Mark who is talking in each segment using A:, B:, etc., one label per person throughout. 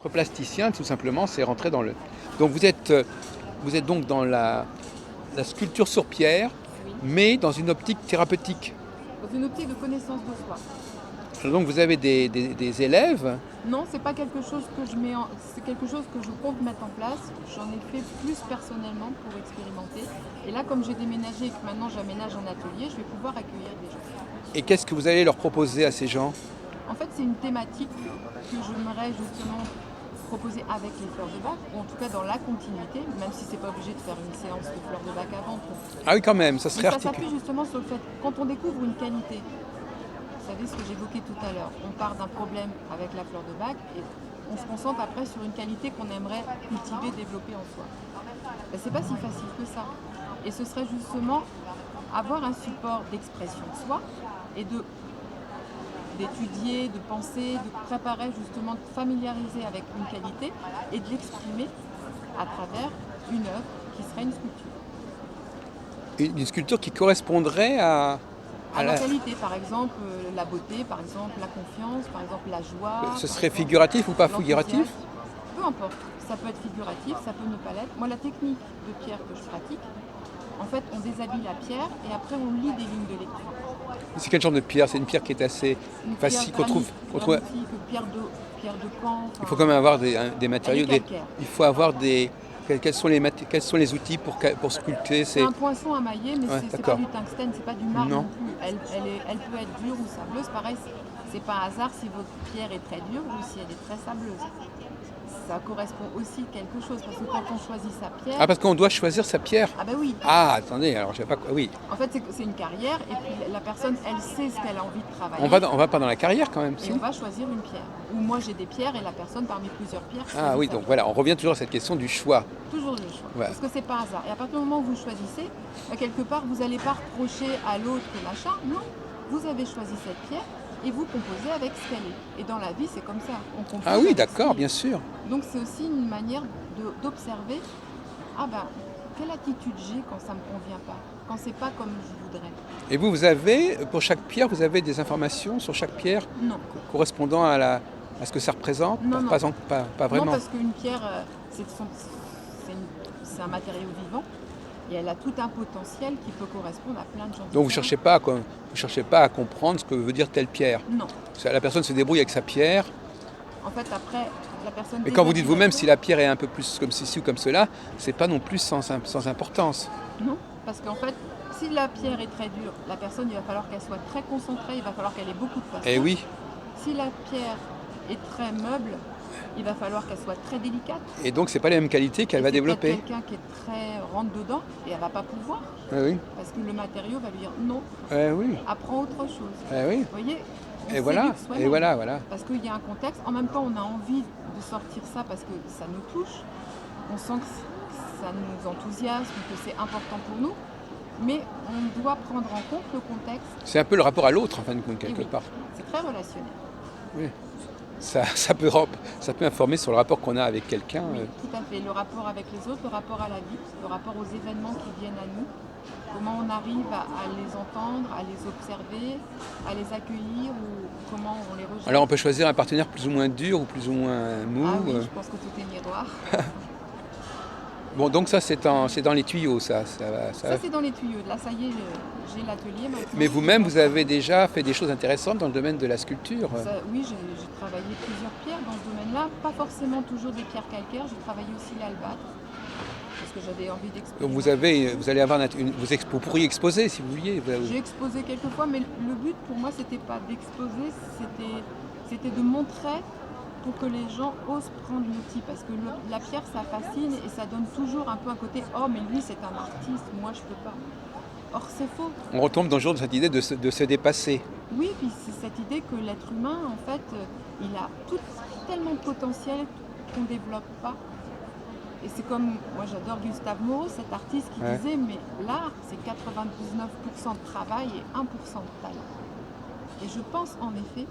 A: Être plasticien, tout simplement, c'est rentrer dans le... Donc vous êtes donc dans la sculpture sur pierre,
B: Oui.
A: mais dans une optique thérapeutique.
B: Dans une optique de connaissance de soi.
A: Donc vous avez des élèves.
B: Non, c'est pas quelque chose que je mets en... c'est quelque chose que je compte mettre en place. J'en ai fait plus personnellement pour expérimenter. Et là, comme j'ai déménagé et que maintenant j'aménage un atelier, je vais pouvoir accueillir des gens.
A: Et qu'est-ce que vous allez leur proposer à ces gens?
B: En fait, c'est une thématique que j'aimerais justement proposer avec les fleurs de bac, ou en tout cas dans la continuité, même si c'est pas obligé de faire une séance de fleurs de bac avant.
A: Ah oui, quand même, ça
B: Mais
A: serait
B: ça
A: articulé.
B: s'appuie justement sur le fait, quand on découvre une qualité, vous savez ce que j'évoquais tout à l'heure, on part d'un problème avec la fleur de bac et on se concentre après sur une qualité qu'on aimerait cultiver, développer en soi. Ben, c'est pas si facile que ça. Et ce serait justement avoir un support d'expression de soi et d'étudier, de penser, de préparer justement, de familiariser avec une qualité et de l'exprimer à travers une œuvre qui serait une sculpture.
A: Une sculpture qui correspondrait à
B: À la
A: la...
B: qualité, par exemple, la beauté, par exemple, la confiance, par exemple, la joie.
A: Ce
B: par
A: serait
B: exemple,
A: figuratif ou pas figuratif?
B: l'enthousiasme. Peu importe, ça peut être figuratif, ça peut ne pas l'être. Moi, la technique de pierre que je pratique, en fait, on déshabille la pierre et après on lit des lignes de lecture.
A: C'est quel genre de pierre? C'est une pierre qui est assez
B: Une pierre
A: facile, qu'on trouve,
B: granitique, pierre de camp,
A: Il faut
B: enfin,
A: quand même avoir des
B: elle est
A: matériaux,
B: calcaire.
A: il faut avoir des... quels sont les outils pour sculpter?
B: C'est un poinçon à mailler, mais
A: Ouais,
B: c'est pas
A: d'accord.
B: du tungstène, c'est pas du marbre
A: Non.
B: non plus. Elle peut être dure ou sableuse. Pareil, c'est pas un hasard si votre pierre est très dure ou si elle est très sableuse. Ça correspond aussi quelque chose, parce que quand on choisit sa pierre,
A: Ah, parce qu'on doit choisir sa pierre.
B: ah ben oui,
A: Ah, attendez, alors je sais pas quoi. Oui,
B: en fait c'est une carrière et puis la personne elle sait ce qu'elle a envie de travailler
A: on va pas dans la carrière quand même,
B: et
A: si?
B: on va choisir une pierre. Ou moi j'ai des pierres et la personne parmi plusieurs pierres
A: Ah
B: choisit
A: oui,
B: sa
A: donc
B: pierre.
A: voilà, on revient toujours à cette question du choix.
B: Toujours le choix,
A: Ouais.
B: parce que c'est pas hasard. Et à partir du moment où vous choisissez, quelque part vous n'allez pas reprocher à l'autre machin, non, vous avez choisi cette pierre et vous composez avec ce qu'elle est. Et dans la vie c'est comme ça, on compose
A: Ah oui,
B: avec ce
A: d'accord,
B: qui
A: bien
B: est.
A: sûr.
B: Donc c'est aussi une manière d'observer, ah ben, quelle attitude j'ai quand ça ne me convient pas, quand c'est pas comme je voudrais.
A: Et vous avez, pour chaque pierre, vous avez des informations sur chaque pierre
B: Non,
A: correspondant à ce que ça représente?
B: non, non.
A: Pas
B: Non,
A: vraiment.
B: parce qu'une pierre, c'est un matériau vivant et elle a tout un potentiel qui peut correspondre à plein de gens
A: Donc
B: différents.
A: vous cherchez pas à comprendre ce que veut dire telle pierre.
B: Non.
A: La personne se débrouille avec sa pierre.
B: En fait, après, la personne...
A: Mais quand vous dites
B: déshabille la
A: vous-même
B: pierre.
A: si la pierre est un peu plus comme ceci ou comme cela, c'est pas non plus sans importance.
B: Non, parce qu'en fait, si la pierre est très dure, la personne, il va falloir qu'elle soit très concentrée, il va falloir qu'elle ait beaucoup de patience.
A: Eh oui,
B: Si la pierre est très meuble, il va falloir qu'elle soit très délicate.
A: et donc c'est pas les mêmes qualités qu'elle
B: Et
A: va
B: c'est peut-être
A: développer.
B: quelqu'un qui est très rentre dedans et elle va pas pouvoir,
A: Eh oui,
B: parce que le matériau va lui dire non,
A: eh oui,
B: apprends autre chose.
A: eh oui.
B: Vous voyez, on
A: Et voilà,
B: s'éduque
A: et
B: soi-même.
A: voilà.
B: Parce qu'il y a un contexte. En même temps, on a envie de sortir ça parce que ça nous touche. On sent que ça nous enthousiasme, que c'est important pour nous. Mais on doit prendre en compte le contexte.
A: C'est un peu le rapport à l'autre, en fin de compte,
B: Et
A: quelque
B: oui,
A: part.
B: c'est très relationnel.
A: Oui. Ça peut informer sur le rapport qu'on a avec quelqu'un.
B: Oui, tout à fait. Le rapport avec les autres, le rapport à la vie, le rapport aux événements qui viennent à nous. Comment on arrive à les entendre, à les observer, à les accueillir ou comment on les rejette.
A: Alors on peut choisir un partenaire plus ou moins dur ou plus ou moins mou.
B: Ah oui, je pense que tout est miroir.
A: Bon, donc ça c'est dans les tuyaux, ça
B: Ça, c'est dans les tuyaux. Là, ça y est, j'ai l'atelier maintenant.
A: Mais vous-même, vous avez déjà fait des choses intéressantes dans le domaine de la sculpture.
B: Oui, j'ai travaillé plusieurs pierres dans ce domaine-là. Pas forcément toujours des pierres calcaires. J'ai travaillé aussi l'albâtre. Parce que j'avais envie
A: Donc
B: d'expérimenter.
A: vous allez avoir vous pourriez exposer si vous vouliez.
B: J'ai exposé quelques fois, mais le but pour moi, c'était pas d'exposer, c'était de montrer pour que les gens osent prendre l'outil. Parce que la pierre, ça fascine et ça donne toujours un peu un côté « Oh, mais lui, c'est un artiste, moi, je peux pas ». Or, c'est faux.
A: On retombe dans cette idée de se dépasser.
B: Oui, puis c'est cette idée que l'être humain, en fait, il a tellement de potentiel qu'on ne développe pas. Et c'est comme, moi j'adore Gustave Moreau, cet artiste qui disait, mais l'art, c'est 99% de travail et 1% de talent. Et je pense en effet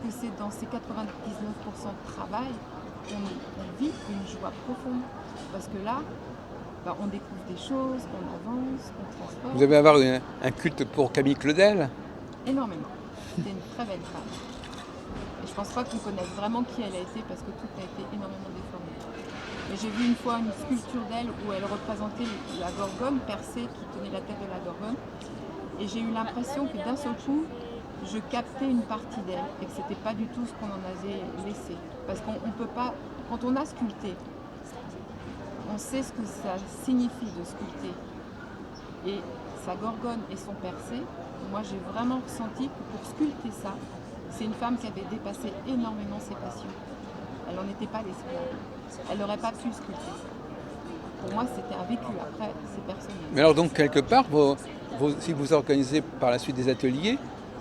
B: que c'est dans ces 99% de travail qu'on vit une joie profonde. Parce que là, on découvre des choses, on avance, on transforme.
A: Vous allez avoir un culte pour Camille Claudel?
B: Énormément. C'était une très belle femme. Et je pense pas qu'on connaisse vraiment qui elle a été parce que tout a été énormément déformé. Et j'ai vu une fois une sculpture d'elle où elle représentait la gorgone percée qui tenait la tête de la gorgone. Et j'ai eu l'impression que d'un seul coup, je captais une partie d'elle et que c'était pas du tout ce qu'on en avait laissé. Parce qu'on peut pas, quand on a sculpté, on sait ce que ça signifie de sculpter. Et sa gorgone et son percé, moi j'ai vraiment ressenti que pour sculpter ça, c'est une femme qui avait dépassé énormément ses passions. Elle n'en était pas l'esclave. Elle n'aurait pas pu sculpter ça. Pour moi, c'était un vécu. Après, c'est personnel.
A: Mais alors donc quelque part, si vous organisez par la suite des ateliers,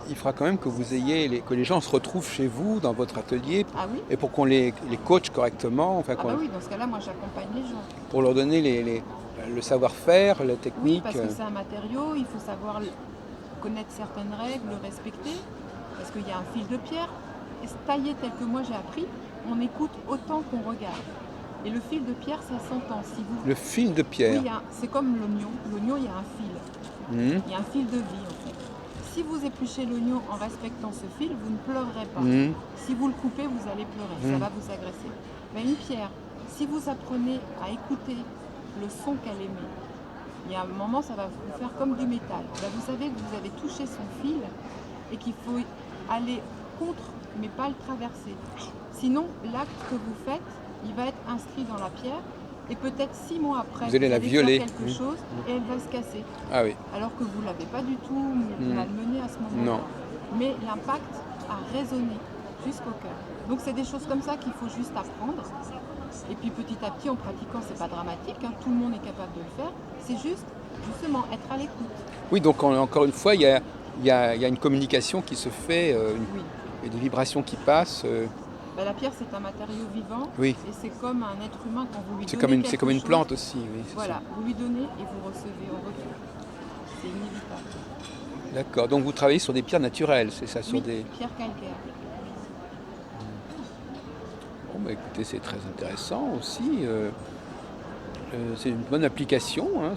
A: il faudra quand même que vous ayez que les gens se retrouvent chez vous dans votre atelier
B: Ah oui?
A: et pour qu'on les coach correctement, enfin
B: Ah bah oui, dans ce cas-là, moi j'accompagne les gens.
A: pour leur donner le savoir-faire, la
B: Oui,
A: technique.
B: parce que c'est un matériau, il faut savoir connaître certaines règles, le respecter, parce qu'il y a un fil de pierre. Et se tailler tel que moi j'ai appris, on écoute autant qu'on regarde. Et le fil de pierre, ça s'entend. Si vous...
A: Le fil de pierre.
B: Oui, c'est comme l'oignon. L'oignon, il y a un fil.
A: Mmh.
B: Il y a un fil de vie en fait. Si vous épluchez l'oignon en respectant ce fil, vous ne pleurerez pas.
A: Mmh.
B: Si vous le coupez, vous allez pleurer, ça va vous agresser. Mais une pierre, si vous apprenez à écouter le son qu'elle émet, il y a un moment, ça va vous faire comme du métal. Là, vous savez que vous avez touché son fil et qu'il faut aller contre, mais pas le traverser. Sinon, l'acte que vous faites, il va être inscrit dans la pierre et peut-être 6 mois après,
A: Vous allez la violer.
B: faire quelque chose et elle va se casser.
A: Ah oui.
B: Alors que vous ne l'avez pas du tout malmené à ce moment-là.
A: Non.
B: Mais l'impact a résonné jusqu'au cœur. Donc c'est des choses comme ça qu'il faut juste apprendre. Et puis petit à petit, en pratiquant, c'est pas dramatique, hein, tout le monde est capable de le faire. C'est juste, justement, être à l'écoute.
A: Oui, donc encore une fois, il y a une communication qui se fait,
B: Oui.
A: et des vibrations qui passent.
B: Ben, la pierre, c'est un matériau vivant.
A: Oui.
B: Et c'est comme un être humain quand vous lui
A: C'est
B: donnez
A: comme une
B: chose,
A: plante aussi. Oui,
B: voilà, vous lui donnez et vous recevez en retour. C'est inévitable.
A: D'accord. Donc vous travaillez sur des pierres naturelles, c'est ça, sur
B: Oui,
A: des.
B: pierre calcaire.
A: Bon, bah, écoutez, c'est très intéressant aussi. C'est une bonne application. Hein,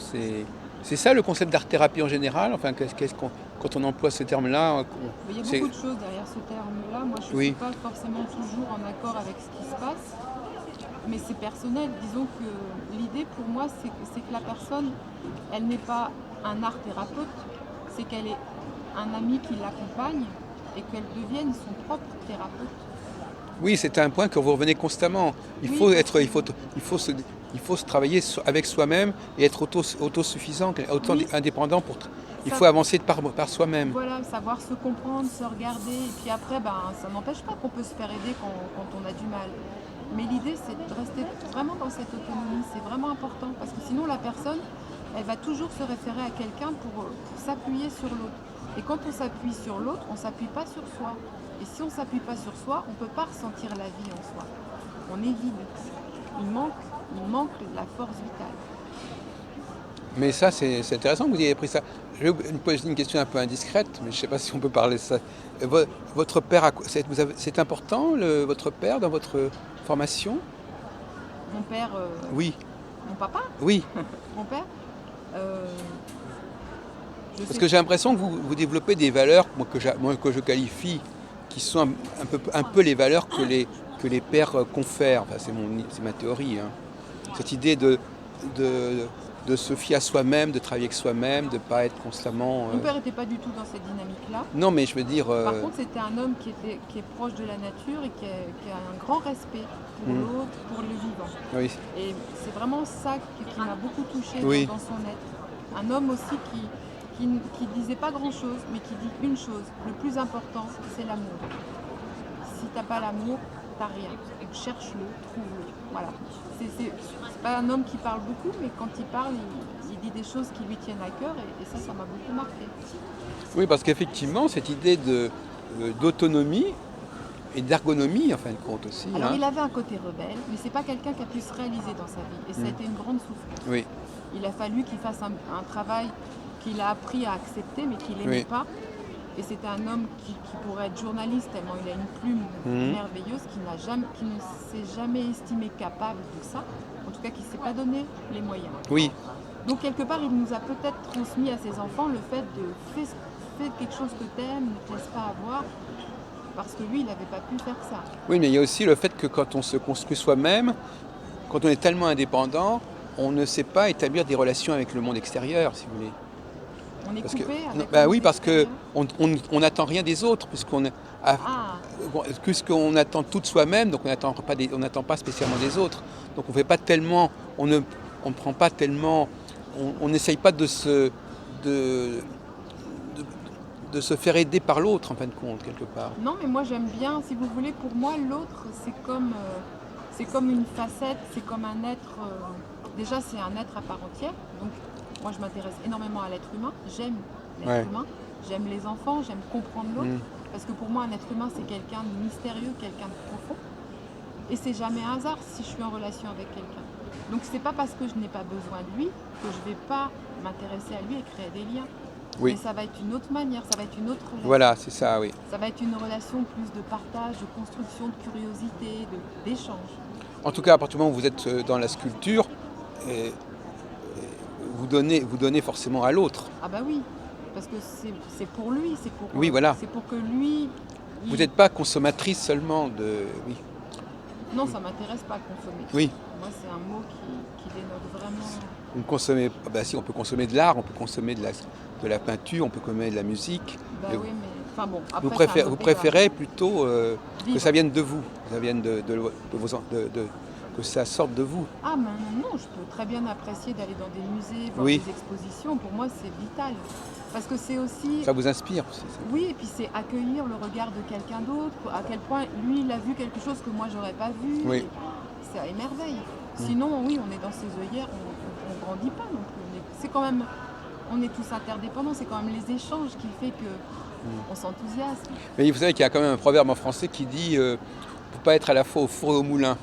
A: c'est ça le concept d'art-thérapie en général. Enfin, quand on emploie ce terme-là,
B: Mais il y a
A: c'est-
B: beaucoup de choses derrière ce terme-là. Moi, je ne
A: Oui.
B: suis pas forcément toujours en accord avec ce qui se passe. Mais c'est personnel. Disons que l'idée pour moi, c'est que la personne, elle n'est pas un art-thérapeute. C'est qu'elle est un ami qui l'accompagne et qu'elle devienne son propre thérapeute.
A: oui, c'est un point que vous revenez constamment.
B: Oui, parce que-
A: Il faut se travailler avec soi-même et être autosuffisant,
B: Oui.
A: indépendant il
B: Ça-
A: faut avancer par soi-même.
B: Voilà, savoir se comprendre, se regarder. Et puis après, ça n'empêche pas qu'on peut se faire aider quand on a du mal. Mais l'idée, c'est de rester vraiment dans cette autonomie. C'est vraiment important parce que sinon, la personne, elle va toujours se référer à quelqu'un pour s'appuyer sur l'autre. Et quand on s'appuie sur l'autre, on ne s'appuie pas sur soi. Et si on ne s'appuie pas sur soi, on ne peut pas ressentir la vie en soi. On est vide. Il manque la force vitale.
A: Mais ça, c'est intéressant que vous ayez pris ça. Je vais vous poser une question un peu indiscrète, mais je ne sais pas si on peut parler de ça. Votre père, c'est important, votre père, dans votre formation?
B: Mon père,
A: Oui,
B: mon papa,
A: oui.
B: mon père, euh, je
A: Parce
B: sais
A: que j'ai l'impression que vous développez des valeurs moi, que je qualifie, qui sont un peu les valeurs que les pères confèrent. Enfin, c'est ma théorie. Hein. Cette idée de se fier à soi-même, de travailler avec soi-même, de ne pas être constamment...
B: Mon père n'était pas du tout dans cette dynamique-là.
A: Non, mais je veux dire...
B: Par contre, c'était un homme qui est proche de la nature et qui a un grand respect pour l'autre, pour le vivant.
A: oui,
B: Et c'est vraiment ça qui m'a beaucoup touchée
A: Oui.
B: dans son être. Un homme aussi qui disait pas grand-chose, mais qui dit une chose. Le plus important, c'est l'amour. Si t'as pas l'amour, t'as rien. Donc cherche-le, trouve-le. Voilà. C'est pas un homme qui parle beaucoup, mais quand il parle, il dit des choses qui lui tiennent à cœur et ça m'a beaucoup marqué.
A: oui, parce qu'effectivement, cette idée d'autonomie et d'ergonomie, en fin de compte aussi.
B: Alors
A: hein.
B: il avait un côté rebelle, mais c'est pas quelqu'un qui a pu se réaliser dans sa vie. Et ça a été une grande souffrance.
A: Oui,
B: Il a fallu qu'il fasse un travail qu'il a appris à accepter, mais qu'il n'aimait
A: Oui.
B: pas. Et c'était un homme qui pourrait être journaliste, tellement il a une plume merveilleuse, qui ne s'est jamais estimé capable de ça. En tout cas, qui ne s'est pas donné les moyens.
A: oui,
B: Donc quelque part, il nous a peut-être transmis à ses enfants le fait de fais quelque chose que t'aimes, ne te laisse pas avoir. parce que lui, il n'avait pas pu faire ça.
A: Oui, mais il y a aussi le fait que quand on se construit soi-même, quand on est tellement indépendant, on ne sait pas établir des relations avec le monde extérieur, si vous voulez.
B: On est
A: Parce que,
B: coupé
A: non,
B: avec
A: bah
B: le
A: oui,
B: monde
A: parce que
B: extérieur.
A: on n'attend rien des autres,
B: Ah,
A: puisqu'on attend tout de soi-même, donc on n'attend pas spécialement des autres. Donc on fait pas tellement, on ne prend pas tellement, on n'essaye pas de, de, de se faire aider par l'autre en fin de compte quelque part.
B: non, mais moi j'aime bien, si vous voulez, pour moi, l'autre, c'est comme une facette, c'est comme un être. Déjà, c'est un être à part entière. Donc, moi, je m'intéresse énormément à l'être humain. J'aime l'être
A: Ouais.
B: humain. J'aime les enfants. J'aime comprendre l'autre.
A: Mm.
B: Parce que pour moi, un être humain, c'est quelqu'un de mystérieux, quelqu'un de profond. Et c'est jamais un hasard si je suis en relation avec quelqu'un. Donc, c'est pas parce que je n'ai pas besoin de lui que je vais pas m'intéresser à lui et créer des liens.
A: Oui,
B: Mais ça va être une autre manière, ça va être une autre relation.
A: voilà, c'est ça, oui.
B: Ça va être une relation plus de partage, de construction, de curiosité, d'échange.
A: En tout cas, à partir du moment où vous êtes dans la sculpture, euh, vous donnez forcément à l'autre.
B: Ah bah oui, parce que c'est pour lui,
A: Oui, voilà.
B: c'est pour que lui...
A: Vous n'êtes pas consommatrice seulement de... Oui,
B: Non, ça m'intéresse pas à consommer.
A: oui.
B: Moi, c'est un mot qui dénote vraiment...
A: Vous consommez... Bah si, on peut consommer de l'art, on peut consommer de la peinture, on peut consommer de la musique.
B: Bah
A: Mais
B: oui, mais... Enfin bon, après,
A: vous,
B: c'est un autre
A: vous
B: débat.
A: préférez plutôt que
B: Vivre.
A: ça vienne de vous, que ça vienne que ça sorte de vous.
B: Ah, mais non, je peux très bien apprécier d'aller dans des musées, voir
A: Oui.
B: des expositions. Pour moi, c'est vital. Parce que c'est aussi...
A: Ça vous inspire aussi, ça.
B: Oui, et puis c'est accueillir le regard de quelqu'un d'autre, à quel point lui, il a vu quelque chose que moi, j'aurais pas vu.
A: Oui.
B: Et ça émerveille. Sinon, oui, on est dans ses œillères, on grandit pas non plus. C'est quand même... On est tous interdépendants, c'est quand même les échanges qui fait que on s'enthousiasme.
A: Mais vous savez qu'il y a quand même un proverbe en français qui dit ne peut pas être à la fois au four et au moulin.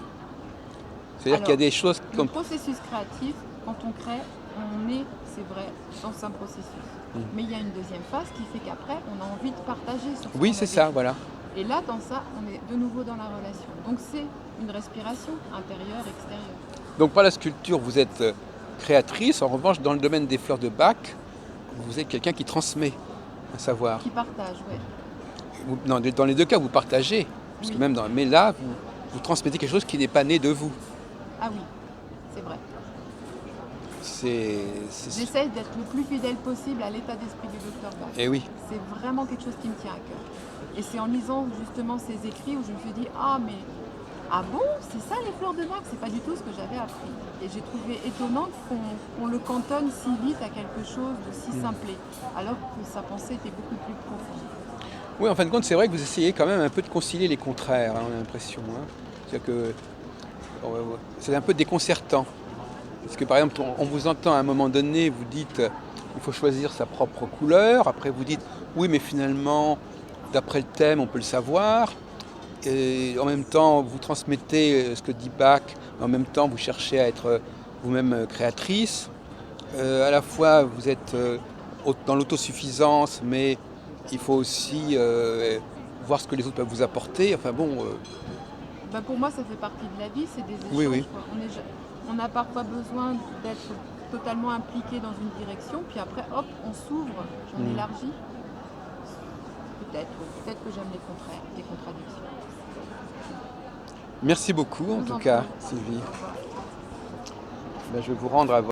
A: C'est-à-dire qu'il y a des choses
B: Le
A: comme...
B: processus créatif, quand on crée, on est, c'est vrai, dans un processus. Mais il y a une deuxième phase qui fait qu'après, on a envie de partager sur ce
A: Oui,
B: qu'on
A: c'est
B: a
A: ça,
B: vécu.
A: voilà.
B: Et là, dans ça, on est de nouveau dans la relation. Donc c'est une respiration intérieure, extérieure.
A: Donc par la sculpture, vous êtes créatrice. En revanche, dans le domaine des fleurs de Bach, vous êtes quelqu'un qui transmet un savoir.
B: Qui partage, ouais.
A: Non, dans les deux cas, vous partagez. Parce que
B: Oui.
A: même mais là, vous transmettez quelque chose qui n'est pas né de vous.
B: Ah oui, c'est vrai.
A: C'est...
B: J'essaye d'être le plus fidèle possible à l'état d'esprit du docteur Bach.
A: Eh oui.
B: C'est vraiment quelque chose qui me tient à cœur. Et c'est en lisant justement ces écrits où je me suis dit, ah mais, ah bon, c'est ça les fleurs de Bach? C'est pas du tout ce que j'avais appris. Et j'ai trouvé étonnant qu'on le cantonne si vite à quelque chose de si simplé, alors que sa pensée était beaucoup plus profonde.
A: Oui, en fin de compte, c'est vrai que vous essayez quand même un peu de concilier les contraires, hein, on a l'impression. Hein. C'est-à-dire que c'est un peu déconcertant. Parce que par exemple, on vous entend à un moment donné, vous dites il faut choisir sa propre couleur. Après, vous dites oui, mais finalement, d'après le thème, on peut le savoir. Et en même temps, vous transmettez ce que dit Bach. En même temps, vous cherchez à être vous-même créatrice. À la fois, vous êtes dans l'autosuffisance, mais il faut aussi voir ce que les autres peuvent vous apporter. Enfin bon.
B: Ben pour moi, ça fait partie de la vie, c'est des échanges.
A: Oui, oui.
B: Quoi. On a parfois besoin d'être totalement impliqué dans une direction, puis après, hop, on s'ouvre, on élargit. Peut-être que j'aime les contradictions.
A: Merci beaucoup en tout cas, Sylvie. Ben, je vais vous rendre à votre